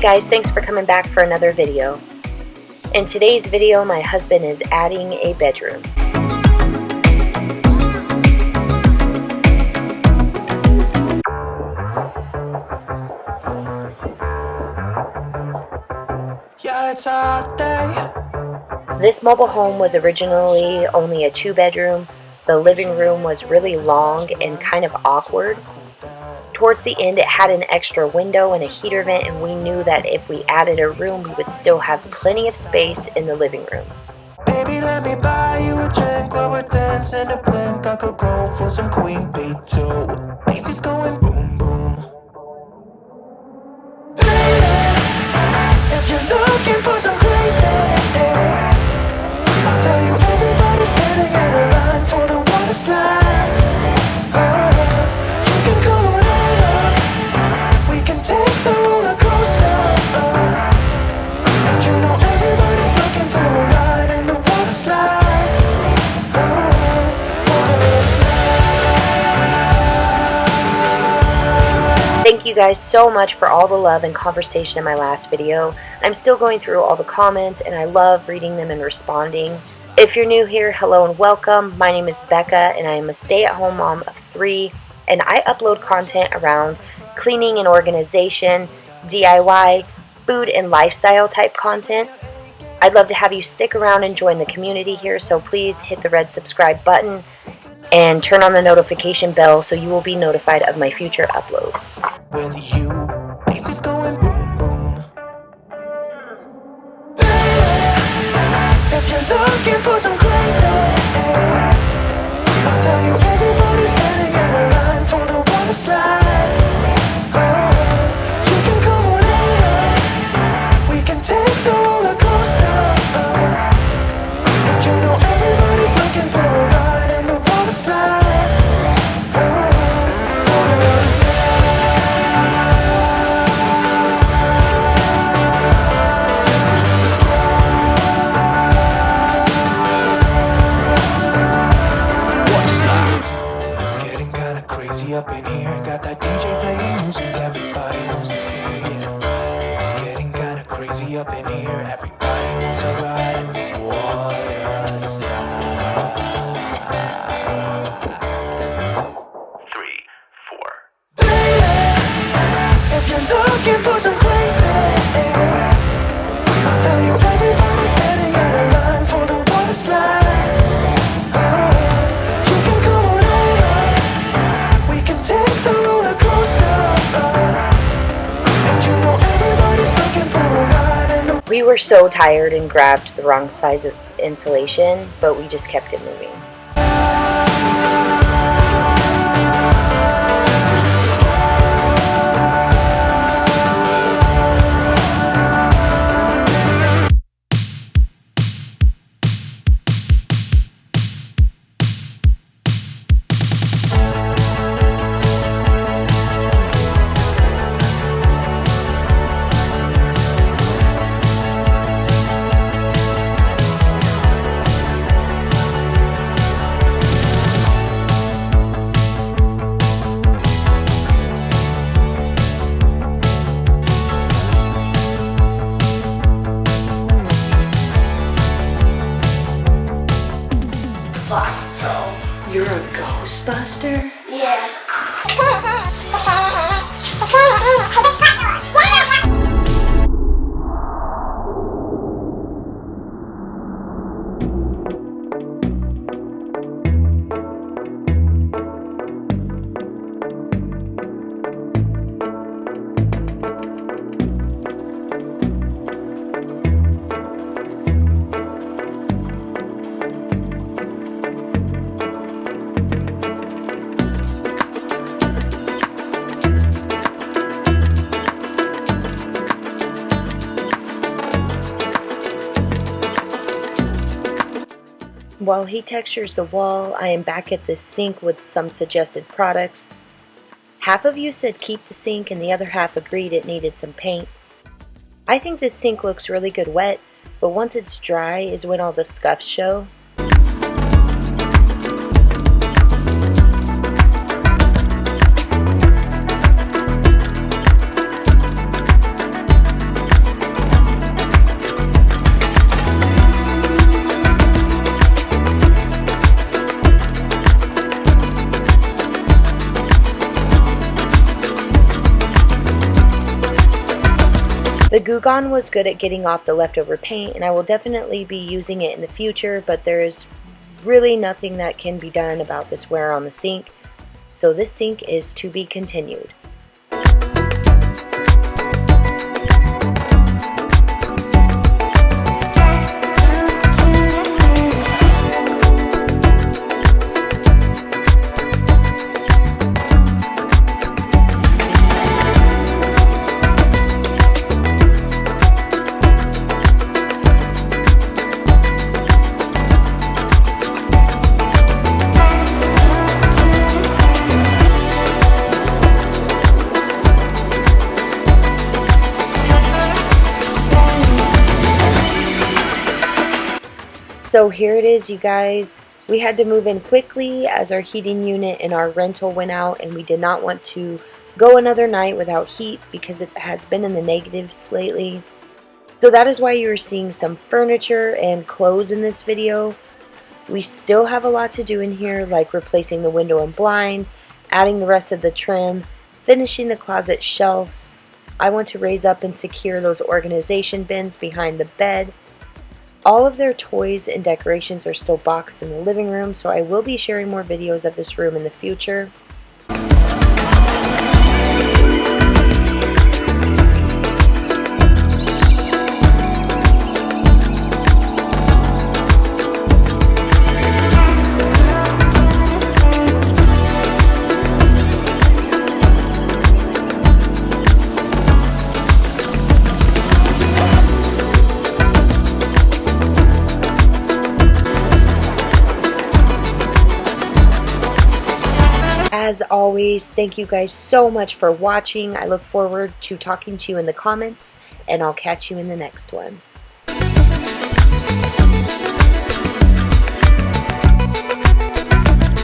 guys, thanks for coming back for another video. In today's video, my husband is adding a bedroom. Yeah, it's a hot day. This mobile home was originally only a 2-bedroom. The living room was really long and kind of awkward. Towards the end, it had an extra window and a heater vent, and we knew that if we added a room, we would still have plenty of space in the living room. Baby, let me buy you a drink while we're dancing a blink. I could go for some Queen Bee too. Bass is going boom boom. Baby, if you're looking for some crazy, I'll tell you everybody's standing in a line for the water slide. You can come on over. We can take the roller coaster. And you know everybody's looking for a ride in the water slide. Water slide. Thank you guys so much for all the love and conversation in my last video. I'm still going through all the comments and I love reading them and responding. If you're new here, hello and welcome. My name is Becca and I am a stay-at-home mom of 3, and I upload content around cleaning and organization, DIY, food and lifestyle type content. I'd love to have you stick around and join the community here, so please hit the red subscribe button and turn on the notification bell so you will be notified of my future uploads. With you, bass is going boom boom. Baby, if you're looking for some crazy, I'll tell you everybody's standing in a line for the water slide. You can come on over. We can take the roller coaster. And you know everybody's looking for a ride in the water slide. Water slide. It's getting kinda crazy up in here. Got that DJ playing music, everybody wants to hear it. It's getting kinda crazy up in here. Everybody wants a ride in the water slide. 3, 4. Baby, if you're looking for some crazy, I'll tell you everybody's standing in a line for the water slide. You can come on over. We can take the roller coaster. And you know everybody's looking for a ride in the. We were so tired and grabbed the wrong size of insulation, but we just kept it moving. You're a Ghostbuster? Yeah. While he textures the wall, I am back at the sink with some suggested products. Half of you said keep the sink and the other half agreed it needed some paint. I think this sink looks really good wet, but once it's dry is when all the scuffs show. The Goo Gone was good at getting off the leftover paint, and I will definitely be using it in the future, but there is really nothing that can be done about this wear on the sink, so this sink is to be continued. So here it is, you guys. We had to move in quickly as our heating unit in our rental went out, and we did not want to go another night without heat because it has been in the negatives lately. So that is why you are seeing some furniture and clothes in this video. We still have a lot to do in here, like replacing the window and blinds, adding the rest of the trim, finishing the closet shelves. I want to raise up and secure those organization bins behind the bed. All of their toys and decorations are still boxed in the living room, so I will be sharing more videos of this room in the future. As always, thank you guys so much for watching. I look forward to talking to you in the comments, and I'll catch you in the next one.